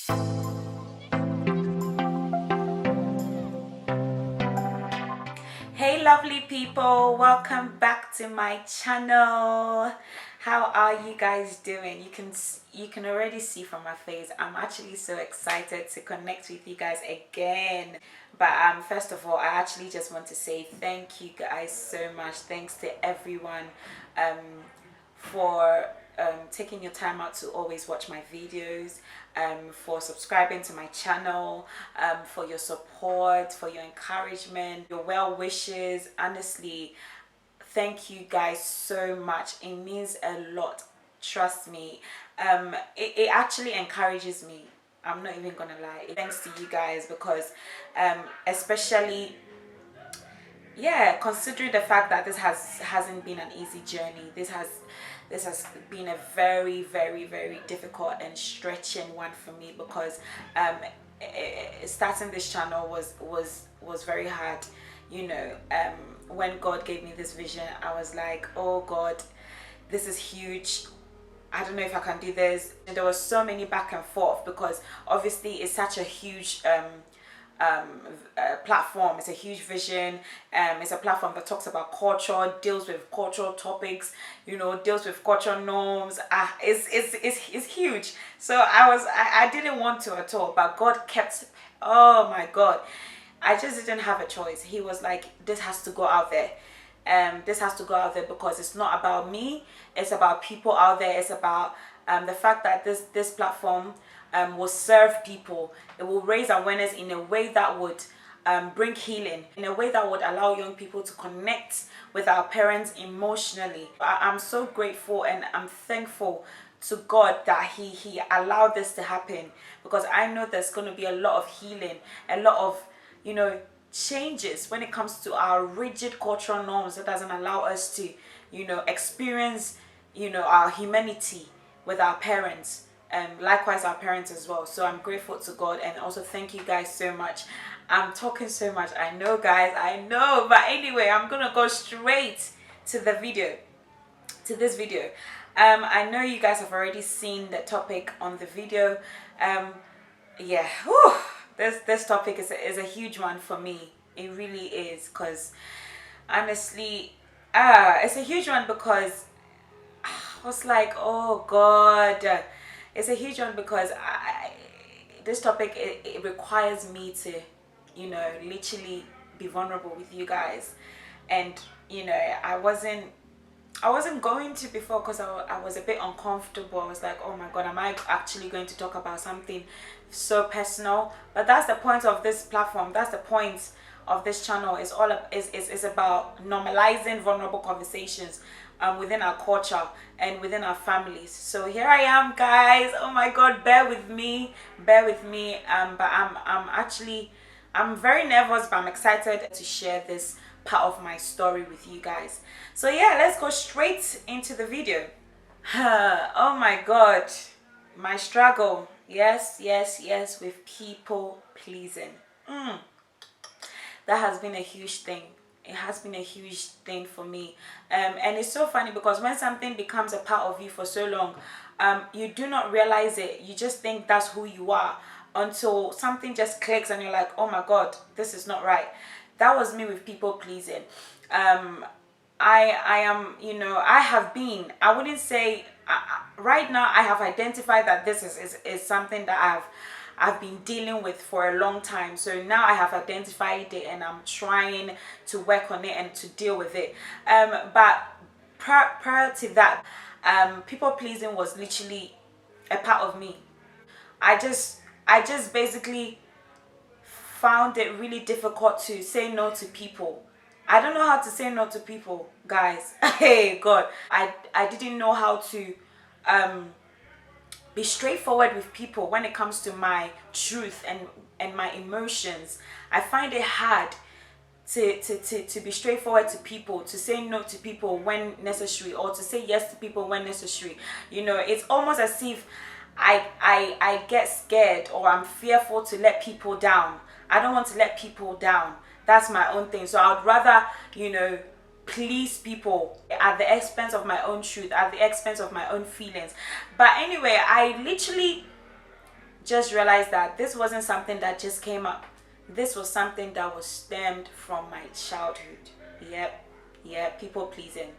Hey lovely people, welcome back to my channel. How are you guys doing? You can already see from my face I'm actually so excited to connect with you guys again. But first of all, I actually just want to say thank you guys so much. Thanks to everyone for taking your time out to always watch my videos, for subscribing to my channel, for your support, for your encouragement, your well wishes. Honestly, thank you guys so much. It means a lot, trust me. It actually encourages me. I'm not even gonna lie, thanks to you guys, because especially, yeah, considering the fact that this hasn't been an easy journey. This has been a very difficult and stretching one for me, because starting this channel was very hard. When God gave me this vision, I was like, oh God, this is huge. I don't know if I can do this. And there was so many back and forth, because obviously it's such a huge platform. It's a huge vision. It's a platform that talks about culture, deals with cultural topics, deals with cultural norms. It's huge. So I didn't want to at all, but God kept, oh my God, I just didn't have a choice. He was like, this has to go out there. This has to go out there, because it's not about me, it's about people out there. It's about the fact that this platform will serve people. It will raise awareness in a way that would bring healing, in a way that would allow young people to connect with our parents emotionally. I'm so grateful and I'm thankful to God that he allowed this to happen, because I know there's going to be a lot of healing, a lot of changes when it comes to our rigid cultural norms that doesn't allow us to experience our humanity with our parents, and likewise our parents as well. So I'm grateful to God, and also thank you guys so much. I'm talking so much, I know guys, I know, but anyway, I'm gonna go straight to the video, to this video. I know you guys have already seen the topic on the video. Yeah, whew, this topic is a huge one for me. It really is, because honestly, it's a huge one, because I was like, oh God, it's a huge one, because this topic, it requires me to literally be vulnerable with you guys. And I wasn't going to before, because I was a bit uncomfortable. I was like, oh my God, am I actually going to talk about something so personal? But that's the point of this platform. That's the point of this channel. Is about normalizing vulnerable conversations within our culture and within our families. So here I am, guys. Oh my God, bear with me. But I'm very nervous, but I'm excited to share this part of my story with you guys. So yeah, let's go straight into the video. Oh my God, my struggle. Yes, with people pleasing. That has been a huge thing. It has been a huge thing for me. And it's so funny, because when something becomes a part of you for so long, you do not realize it. You just think that's who you are, until something just clicks and you're like, oh my God, this is not right. That was me with people pleasing. I have been, I wouldn't say, right now I have identified that this is something that I've been dealing with for a long time. So now I have identified it, and I'm trying to work on it and to deal with it. But prior to that, people pleasing was literally a part of me. I just basically found it really difficult to say no to people. I don't know how to say no to people, guys. Hey God, I didn't know how to be straightforward with people when it comes to my truth and my emotions. I find it hard to be straightforward to people, to say no to people when necessary, or to say yes to people when necessary. It's almost as if I get scared, or I'm fearful to let people down. I don't want to let people down. That's my own thing. So I would rather, please people at the expense of my own truth, at the expense of my own feelings. But anyway, I literally just realized that this wasn't something that just came up. This was something that was stemmed from my childhood. Yep, yeah, people pleasing.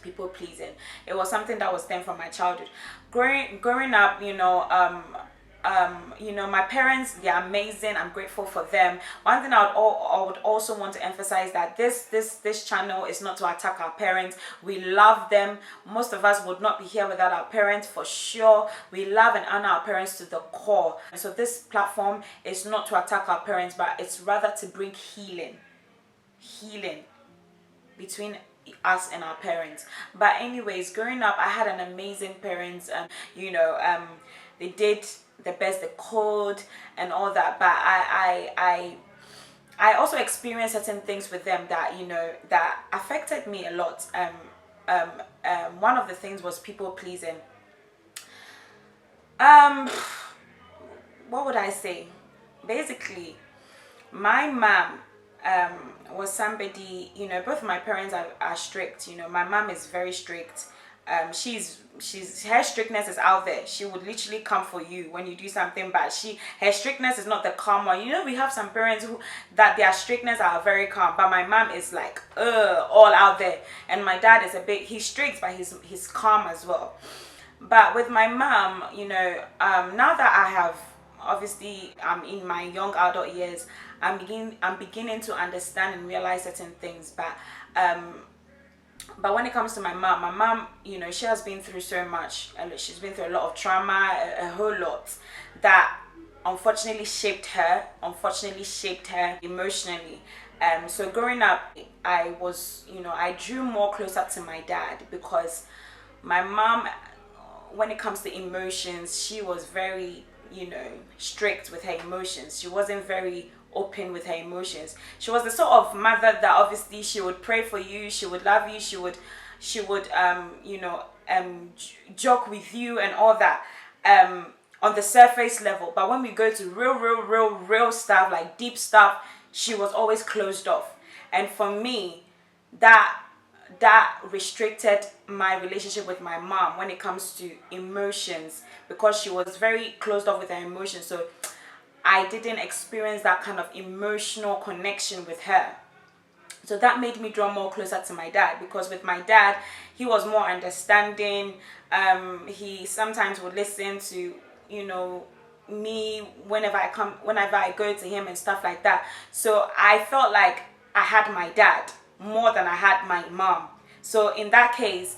People pleasing. It was something that was stemmed from my childhood. Growing up, my parents, they're amazing. I'm grateful for them. One thing I would also want to emphasize that this channel is not to attack our parents. We love them. Most of us would not be here without our parents, for sure. We love and honor our parents to the core. And so this platform is not to attack our parents, but it's rather to bring healing between us and our parents. But anyways, growing up, I had an amazing parents, and they did the best they could and all that. But I also experienced certain things with them that that affected me a lot. One of the things was people pleasing. What would I say? Basically, my mom was somebody, both my parents are strict. My mom is very strict. She's her strictness is out there. She would literally come for you when you do something bad. Her strictness is not the calm one. We have some parents who that their strictness are very calm, but my mom is like all out there. And my dad is he's strict, but he's calm as well. But with my mom, now that I have, obviously I'm in my young adult years, I'm beginning to understand and realize certain things. But when it comes to my mom, she has been through so much. She's been through a lot of trauma, a whole lot that unfortunately shaped her emotionally. So growing up, I drew more closer to my dad, because my mom, when it comes to emotions, she was very, strict with her emotions. She wasn't very open with her emotions. She was the sort of mother that obviously she would pray for you, she would love you, she would joke with you and all that on the surface level. But when we go to real stuff, like deep stuff, she was always closed off. And for me, that restricted my relationship with my mom when it comes to emotions, because she was very closed off with her emotions. So I didn't experience that kind of emotional connection with her. So that made me draw more closer to my dad, because with my dad, he was more understanding. He sometimes would listen to, me whenever I go to him and stuff like that. So I felt like I had my dad more than I had my mom. So in that case,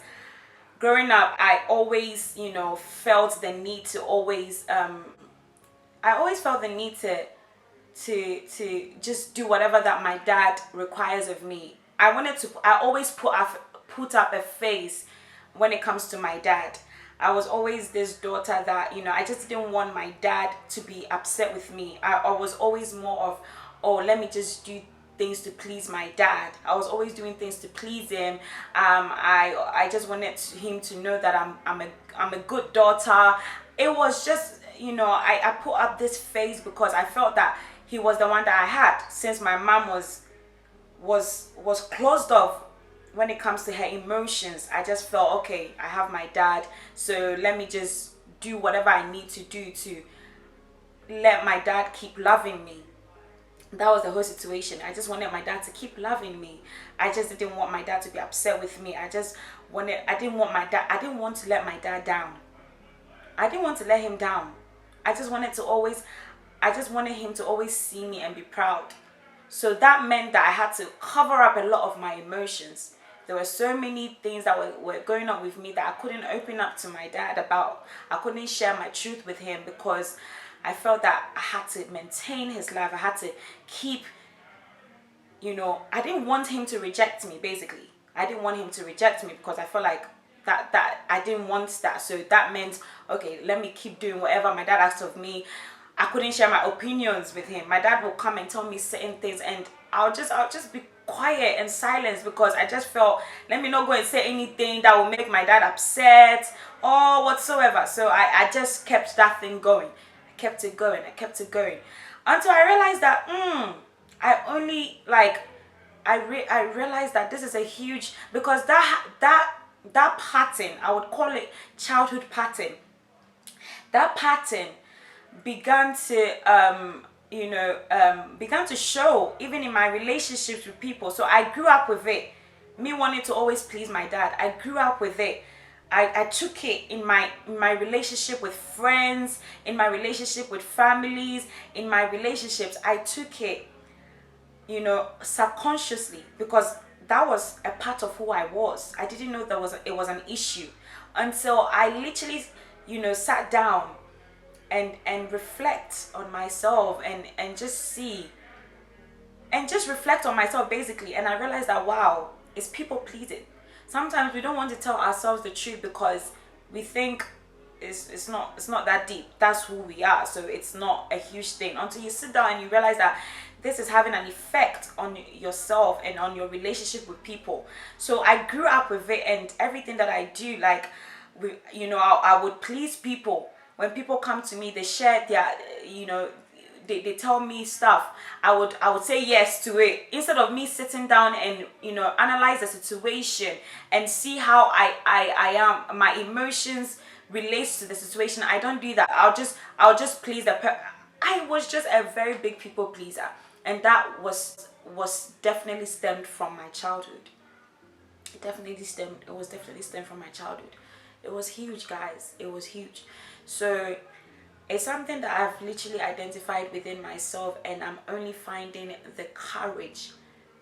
growing up, I always, felt the need to always to just do whatever that my dad requires of me. I always put up a face when it comes to my dad. I was always this daughter that, I just didn't want my dad to be upset with me. I was always more of, oh, let me just do things to please my dad. I was always doing things to please him. I just wanted him to know that I'm a good daughter. It was just, I put up this face because I felt that he was the one that I had, since my mom was closed off when it comes to her emotions. I just felt, okay, I have my dad, so let me just do whatever I need to do to let my dad keep loving me. That was the whole situation. I just wanted my dad to keep loving me. I just didn't want my dad to be upset with me. I didn't want to let my dad down. I didn't want to let him down. I just wanted him to always see me and be proud. So that meant that I had to cover up a lot of my emotions. There were so many things that were going on with me that I couldn't open up to my dad about. I couldn't share my truth with him because I felt that I had to maintain his love. I had to keep, I didn't want him to reject me, basically. I didn't want him to reject me because I felt like that I didn't want that. So that meant, okay, let me keep doing whatever my dad asked of me. I couldn't share my opinions with him. My dad would come and tell me certain things, and I'll just be quiet and silence, because I just felt, let me not go and say anything that will make my dad upset or whatsoever. So I just kept that thing going. I kept it going until I realized that I realized that this is a huge, because that pattern, I would call it childhood pattern. That pattern began to began to show even in my relationships with people. So I grew up with it, me wanting to always please my dad. I grew up with it. I took it in my relationship with friends, in my relationship with families, in my relationships. I took it, subconsciously, because that was a part of who I was. I didn't know it was an issue until I literally, sat down and reflect on myself and just see and just reflect on myself basically. And I realized that, wow, it's people pleasing. Sometimes we don't want to tell ourselves the truth because we think it's not that deep. That's who we are, so it's not a huge thing until you sit down and you realize that this is having an effect on yourself and on your relationship with people. So I grew up with it, and everything that I do, like, I would please people. When people come to me, they share their, they tell me stuff. I would say yes to it instead of me sitting down and analyze the situation and see how I am, my emotions relates to the situation. I don't do that. I'll just please I was just a very big people pleaser, and that was definitely stemmed from my childhood. It was definitely stemmed from my childhood. It was huge, guys. It was huge. So it's something that I've literally identified within myself, and I'm only finding the courage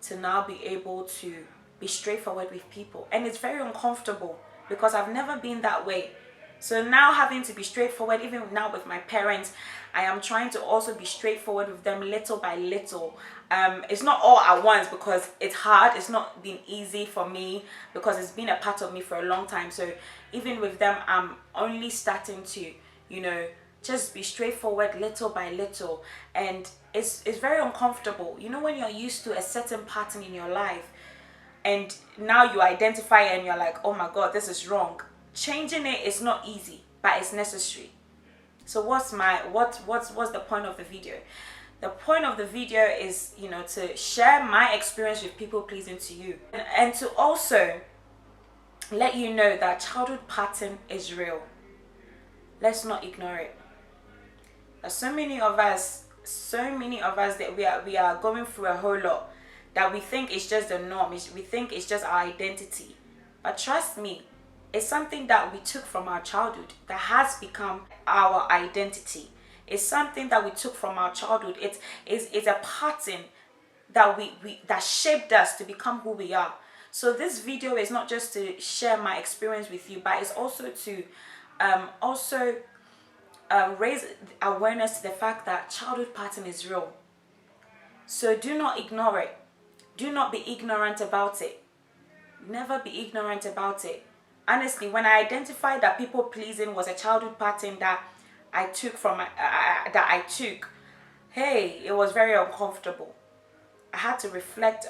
to now be able to be straightforward with people. And it's very uncomfortable because I've never been that way. So now, having to be straightforward, even now with my parents, I am trying to also be straightforward with them little by little. It's not all at once because it's hard. It's not been easy for me because it's been a part of me for a long time. So even with them, I'm only starting to, just be straightforward little by little. And it's very uncomfortable. When you're used to a certain pattern in your life, and now you identify and you're like, oh my God, this is wrong. Changing it is not easy, but it's necessary. So what's the point of the video? The point of the video is, to share my experience with people pleasing to you, and to also let you know that childhood pattern is real. Let's not ignore it. There's so many of us that we are going through a whole lot that we think it's just the norm. We think it's just our identity. But trust me, it's something that we took from our childhood that has become our identity. It's something that we took from our childhood. It's a pattern that that shaped us to become who we are. So this video is not just to share my experience with you, but it's also to raise awareness to the fact that childhood pattern is real. So do not ignore it. Do not be ignorant about it. Never be ignorant about it. Honestly, when I identified that people pleasing was a childhood pattern that I took hey, it was very uncomfortable. I had to reflect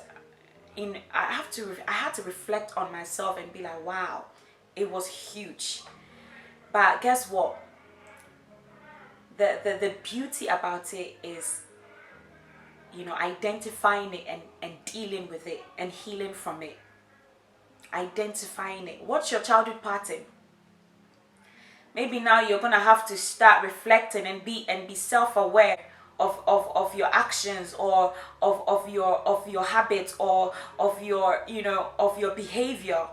I had to reflect on myself and be like, wow, it was huge. But guess what? The beauty about it is, identifying it and dealing with it and healing from it. Identifying it. What's your childhood pattern? Maybe now you're gonna have to start reflecting and be self-aware of your actions, or of your habits, or of your of your behavior,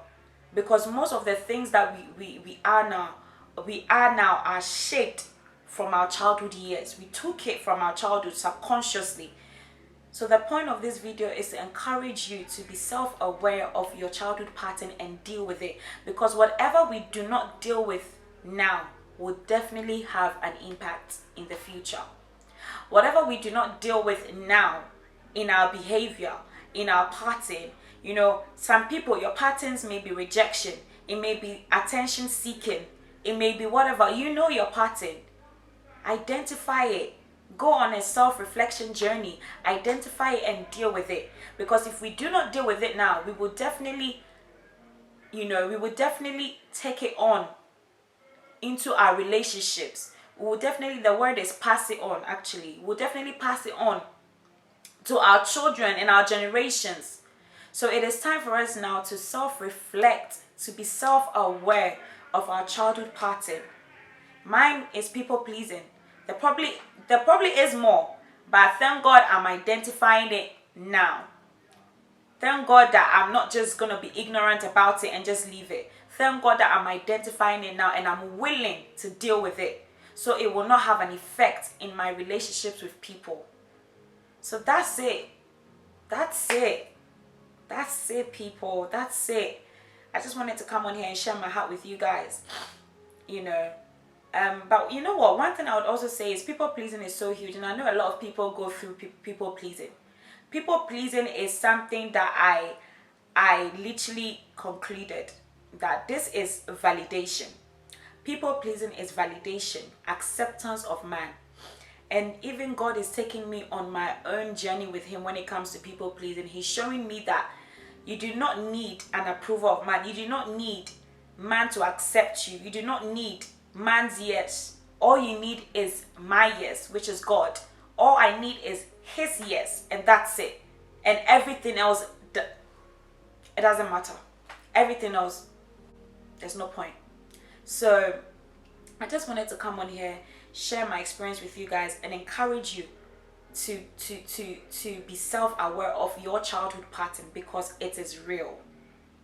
because most of the things that we are now are shaped from our childhood years. We took it from our childhood subconsciously. So the point of this video is to encourage you to be self-aware of your childhood pattern and deal with it, because whatever we do not deal with now will definitely have an impact in the future. Whatever we do not deal with now in our behavior, in our pattern, some people, your patterns may be rejection, it may be attention seeking, it may be whatever. Your pattern. Identify it. Go on a self-reflection journey. Identify it and deal with it. Because if we do not deal with it now, we will definitely take it on into our relationships. We will definitely, the word is pass it on actually. We'll definitely pass it on to our children and our generations. So it is time for us now to self-reflect, to be self-aware of our childhood pattern. Mine is people pleasing. There probably is more, but thank God I'm identifying it now. Thank God that I'm not just gonna be ignorant about it and just leave it. Thank God that I'm identifying it now and I'm willing to deal with it, so it will not have an effect in my relationships with people. So that's it. That's it. That's it, people. That's it. I just wanted to come on here and share my heart with you guys. You know. But you know what? One thing I would also say is people pleasing is so huge, and I know a lot of people go through people pleasing. People pleasing is something that I literally concluded that this is validation. People pleasing is validation, acceptance of man. And even God is taking me on my own journey with him when it comes to people pleasing. He's showing me that you do not need an approval of man. You do not need man to accept you. You do not need man's yes. All you need is my yes, which is God. All I need is his yes, and that's it. And everything else, it doesn't matter. Everything else, there's no point. So I just wanted to come on here, share my experience with you guys, and encourage you to be self-aware of your childhood pattern, because it is real.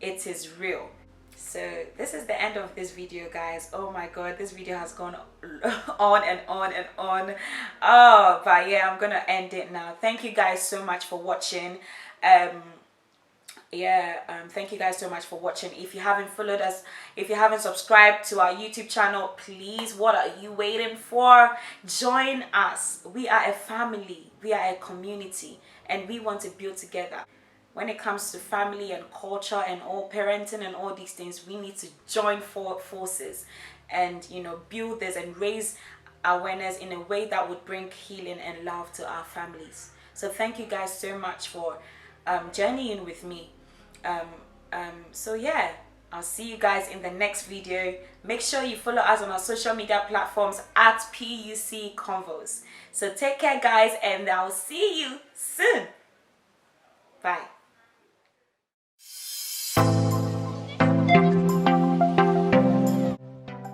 It is real. So this is the end of this video, guys. Oh my god, this video has gone on and on and on. Oh, but yeah, I'm gonna end it now. Thank you guys so much for watching. Thank you guys so much for watching. If you haven't followed us, if you haven't subscribed to our YouTube channel, please, what are you waiting for? Join us. We are a family, we are a community, and we want to build together. When it comes to family and culture and all parenting and all these things, we need to join forces and, you know, build this and raise awareness in a way that would bring healing and love to our families. So thank you guys so much for journeying with me. So yeah, I'll see you guys in the next video. Make sure you follow us on our social media platforms at PUC Convos. So take care, guys, and I'll see you soon. Bye.